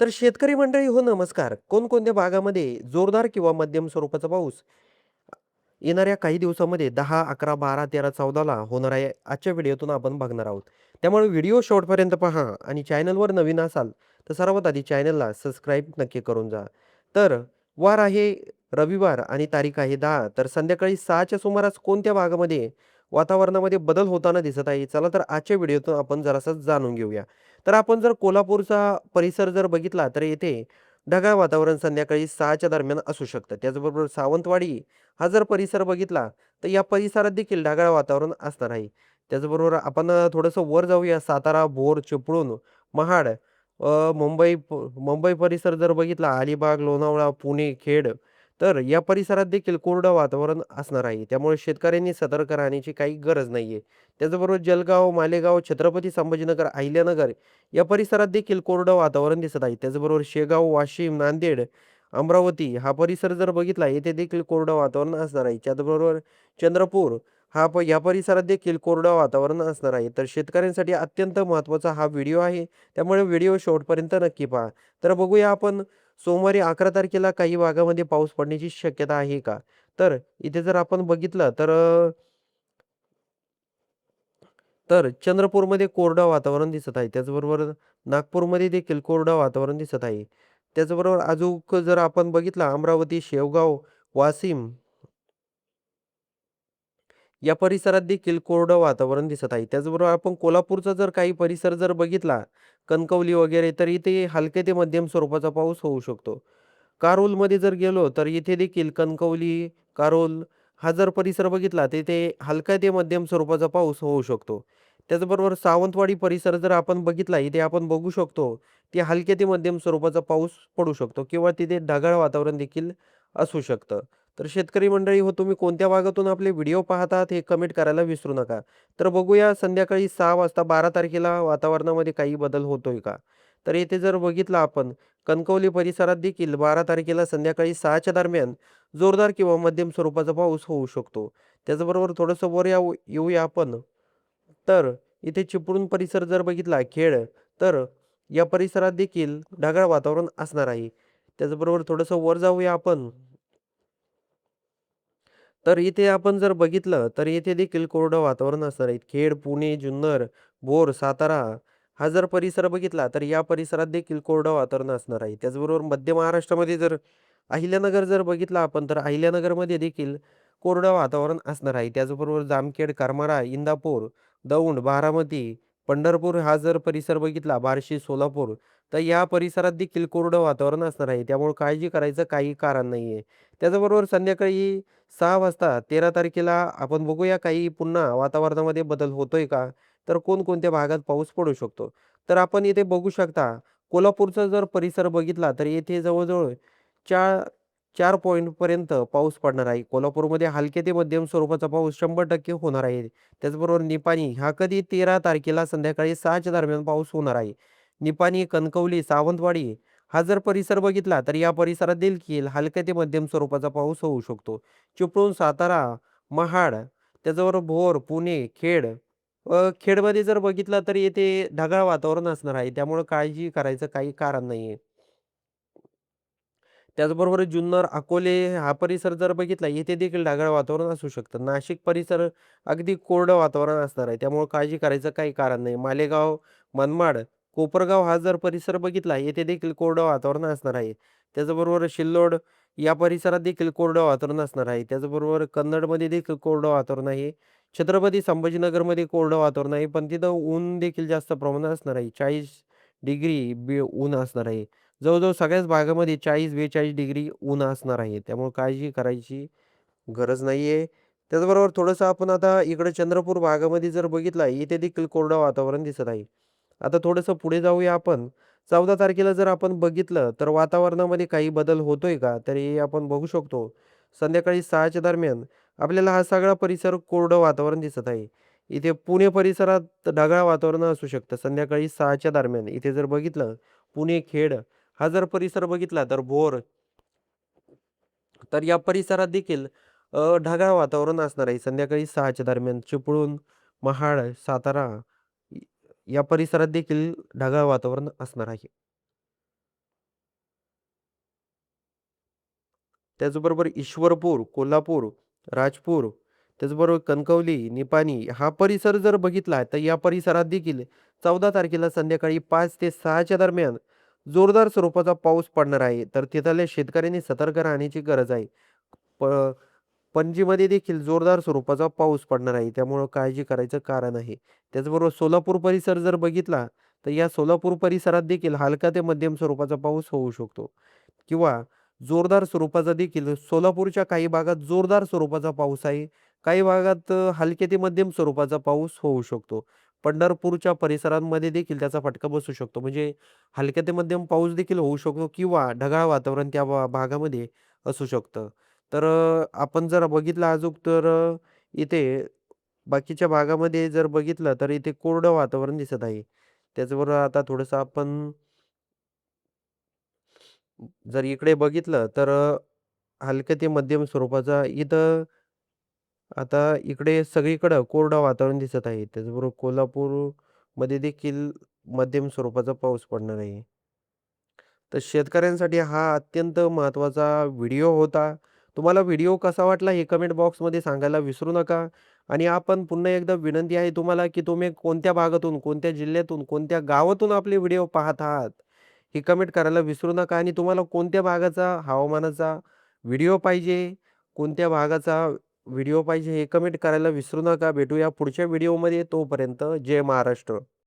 तर शेतकरी मंडळी हो नमस्कार. कोणकोणत्या भागामध्ये जोरदार किंवा मध्यम स्वरूपाचा पाऊस येणाऱ्या काही दिवसामध्ये 10, 11, 12, 13, 14 ला होणार आहे. आजच्या व्हिडिओतून आपण बघणार आहोत. त्यामुळे व्हिडिओ शेवटपर्यंत पहा आणि चॅनलवर नवीन असाल तर सर्वात आधी चॅनलला सबस्क्राईब नक्की करून जा. तर वार आहे रविवार आणि तारीख आहे 10. तर संध्याकाळी 6च्या सुमारास कोणत्या भागामध्ये वातावरणामध्ये बदल होताना दिसत आहे? चला तर आजच्या व्हिडिओतून आपण जरासं जाणून घेऊया. तर आपण जर कोल्हापूरचा परिसर जर बघितला तर येथे ढगाळ वातावरण संध्याकाळी 6च्या दरम्यान असू शकतं. त्याचबरोबर सावंतवाडी हा जर परिसर बघितला, तर या परिसरात देखील ढगाळ वातावरण असणार आहे. त्याचबरोबर आपण थोडंसं वर जाऊया सातारा, भोर, चिपळूण, महाड, मुंबई परिसर जर बघितला, अलिबाग, लोणावळा, पुणे, खेड, तर या परिसरात देखील कोरडं वातावरण असणार आहे. त्यामुळे शेतकऱ्यांनी सतर्क राहण्याची काही गरज नाहीये. त्याचबरोबर जळगाव, मालेगाव, छत्रपती संभाजीनगर, अहिल्यानगर या परिसरात देखील कोरडं वातावरण दिसत आहे. त्याचबरोबर शेगाव, वाशिम, नांदेड, अमरावती हा परिसर जर बघितला, येथे देखील कोरडं वातावरण असणार आहे. त्याचबरोबर चंद्रपूर या परिसरात देखील कोरडं वातावरण असणार आहे. तर शेतकऱ्यांसाठी अत्यंत महत्त्वाचा हा व्हिडिओ आहे. त्यामुळे व्हिडिओ शेवटपर्यंत नक्की पहा. तर बघूया आपण सोमवारी 11 तारखेला काही भागामध्ये पाऊस पडण्याची शक्यता आहे का? तर इथे जर आपण बघितलं तर चंद्रपूरमध्ये कोरडं वातावरण दिसत आहे. त्याचबरोबर नागपूरमध्ये देखील कोरडं वातावरण दिसत आहे. त्याचबरोबर अजूक जर आपण बघितलं अमरावती, शेवगाव, वाशिम या परिसरात देखील कोरडं वातावरण दिसत आहे. त्याचबरोबर आपण कोल्हापूरचा जर काही परिसर जर बघितला, कणकवली वगैरे, तर इथे हलक्या ते मध्यम स्वरूपाचा पाऊस होऊ शकतो. कारोलमध्ये जर गेलो, तर इथे देखील कणकवली, कारोल हा जर परिसर बघितला, तर इथे हलका ते मध्यम स्वरूपाचा पाऊस होऊ शकतो. त्याचबरोबर सावंतवाडी परिसर जर आपण बघितला, इथे आपण बघू शकतो, ते हलक्या ते मध्यम स्वरूपाचा पाऊस पडू शकतो किंवा तिथे ढगाळ वातावरण देखील असू शकतं. तर शेतकरी मंडळी हो, तुम्ही कोणत्या भागातून आपले व्हिडिओ पाहतात हे कमेंट करायला विसरू नका. तर बघूया संध्याकाळी 6 वाजता 12 तारखेला वातावरणामध्ये काही बदल होतोय का? तर येथे जर बघितलं आपण कणकवली परिसरात देखील 12 तारखेला संध्याकाळी 6च्या दरम्यान जोरदार किंवा मध्यम स्वरूपाचा पाऊस होऊ शकतो. त्याचबरोबर थोडंसं वर येऊया आपण. तर इथे चिपळूण परिसर जर बघितला, खेड, तर या परिसरात देखील ढगाळ वातावरण असणार आहे. त्याचबरोबर थोडंसं वर जाऊया आपण. तर इथे आपण जर बघितलं, तर येथे देखील कोरडं वातावरण असणार आहे. खेड, पुणे, जुन्नर, भोर, सातारा हा जर परिसर बघितला, तर या परिसरात देखील कोरडं वातावरण असणार आहे. त्याचबरोबर मध्य महाराष्ट्रामध्ये जर अहिल्यानगर जर बघितलं आपण, तर अहिल्यानगरमध्ये देखील कोरडं वातावरण असणार आहे. त्याचबरोबर जामखेड, करमाळा, इंदापूर, दौंड, बारामती, पंढरपूर हा जर परिसर बघितला, बार्शी, सोलापूर, तर या परिसरात देखील कोरडं वातावरण असणार आहे. त्यामुळे काळजी करायचं काही कारण नाहीये. त्याचबरोबर संध्याकाळी 6 वाजता 13 तारखेला आपण बघूया काही पुन्हा वातावरणामध्ये बदल होतोय का? तर कोणकोणत्या भागात पाऊस पडू शकतो? तर आपण इथे बघू शकता कोल्हापूरचा जर परिसर बघितला तर येथे जवळ-जवळ 4 4 पॉइंटपर्यंत पाऊस पडणार आहे. कोल्हापूरमध्ये हलके ते मध्यम स्वरूपाचा पाऊस 100% होणार आहे. त्याचबरोबर निपाणी हा कधी 13 तारखेला संध्याकाळी 6च्या दरम्यान पाऊस होणार आहे. निपाणी, कणकवली, सावंतवाडी हा जर परिसर बघितला तर या परिसरात देखील हलक्या ते मध्यम स्वरूपाचा पाऊस होऊ शकतो. चिपळूण, सातारा, महाड, त्याचबरोबर भोर, पुणे, खेड, खेडमध्ये जर बघितलं तर येथे ढगाळ वातावरण असणार आहे. त्यामुळे काळजी करायचं काही कारण नाहीये. त्याचबरोबर जुन्नर, अकोले हा परिसर जर बघितला, येथे देखील ढगाळ वातावरण असू शकतं. नाशिक परिसर अगदी कोरडं वातावरण असणार आहे. त्यामुळे काळजी करायचं काही कारण नाही. मालेगाव, मनमाड, कोपरगाव हा जर परिसर बघितला, येथे देखील कोरडं वातावरण असणार आहे. त्याचबरोबर सिल्लोड या परिसरात देखील कोरडं वातावरण असणार आहे. त्याचबरोबर कन्नडमध्ये देखील कोरडं वातावरण आहे. छत्रपती संभाजीनगरमध्ये कोरडं वातावरण आहे. पण तिथं ऊन देखील जास्त प्रमाणात असणार आहे. 40 डिग्री ऊन असणार आहे. जवळ-जवळ सगळ्याच भागामध्ये 40-42 डिग्री ऊन असणार आहे. त्यामुळे काळजी करायची गरज नाहीये. त्याचबरोबर थोडंसं आपण आता इकडे चंद्रपूर भागामध्ये जर बघितला, इथे देखील कोरडं वातावरण दिसत आहे. आता थोडंसं पुढे जाऊया आपण. 14 तारखेला जर आपण बघितलं, तर वातावरणामध्ये काही बदल होतोय का? तर हे आपण बघू शकतो. संध्याकाळी 6च्या दरम्यान आपल्याला हा सगळा परिसर कोरडं वातावरण दिसत आहे. इथे पुणे परिसरात ढगाळ वातावरण असू शकतं संध्याकाळी 6च्या दरम्यान. इथे जर बघितलं पुणे, खेड हा जर परिसर बघितला तर भोर, तर या परिसरात देखील ढगाळ वातावरण असणार आहे. संध्याकाळी 6च्या दरम्यान चिपळूण, महाड, सातारा य या परिसरात देखील ढगाळ वातावरण असणार आहे. त्याचबरोबर ईश्वरपूर, कोल्हापूर, राजपूर, त्याचबरोबर कणकवली, निपाणी हा परिसर जर बघितला, तर या परिसरात देखील 14 तारखेला संध्याकाळी 5 ते 6 च्या दरम्यान जोरदार स्वरूपाचा पाऊस पडणार आहे. तर तिथल्या शेतकऱ्यांनी सतर्क राहण्याची गरज आहे. प पणजीमध्ये देखील जोरदार स्वरूपाचा पाऊस पडणार आहे. त्यामुळं काळजी करायचं कारण आहे. त्याचबरोबर सोलापूर परिसर जर बघितला, तर या सोलापूर परिसरात देखील हलका ते मध्यम स्वरूपाचा पाऊस होऊ शकतो किंवा जोरदार स्वरूपाचा देखील सोलापूरच्या काही भागात जोरदार स्वरूपाचा पाऊस आहे. काही भागात हलके ते मध्यम स्वरूपाचा पाऊस होऊ शकतो. पंढरपूरच्या परिसरांमध्ये देखील त्याचा फटका बसू शकतो. म्हणजे हलक्या ते मध्यम पाऊस देखील होऊ शकतो किंवा ढगाळ वातावरण त्या भागामध्ये असू शकतं. तर आपण जर बघितलं अजूक तर इथे बाकीच्या भागामध्ये जर बघितलं तर इथे कोरडं वातावरण दिसत आहे. त्याचबरोबर आता थोडंसं आपण जर इकडे बघितलं तर हलक्या ते मध्यम स्वरूपाचा इथं आता इकडे सगळीकडं कोरडं वातावरण दिसत आहे. त्याचबरोबर कोल्हापूरमध्ये देखील मध्यम स्वरूपाचा पाऊस पडणार आहे. तर शेतकऱ्यांसाठी हा अत्यंत महत्त्वाचा व्हिडिओ होता. तुम्हाला व्हिडिओ कसा वाटला हे कमेंट बॉक्समध्ये सांगायला विसरू नका. आणि आपण पुन्हा एकदा विनंती आहे तुम्हाला, की तुम्ही कोणत्या भागातून, कोणत्या जिल्ह्यातून, कोणत्या गावातून आपले व्हिडिओ पाहत आहात, हे कमेंट करायला विसरू नका. आणि तुम्हाला कोणत्या भागाचा हवामानाचा व्हिडिओ पाहिजे, कोणत्या भागाचा व्हिडिओ पाहिजे हे कमेंट करायला विसरू नका. भेटूया पुढच्या व्हिडिओमध्ये. तोपर्यंत जय महाराष्ट्र.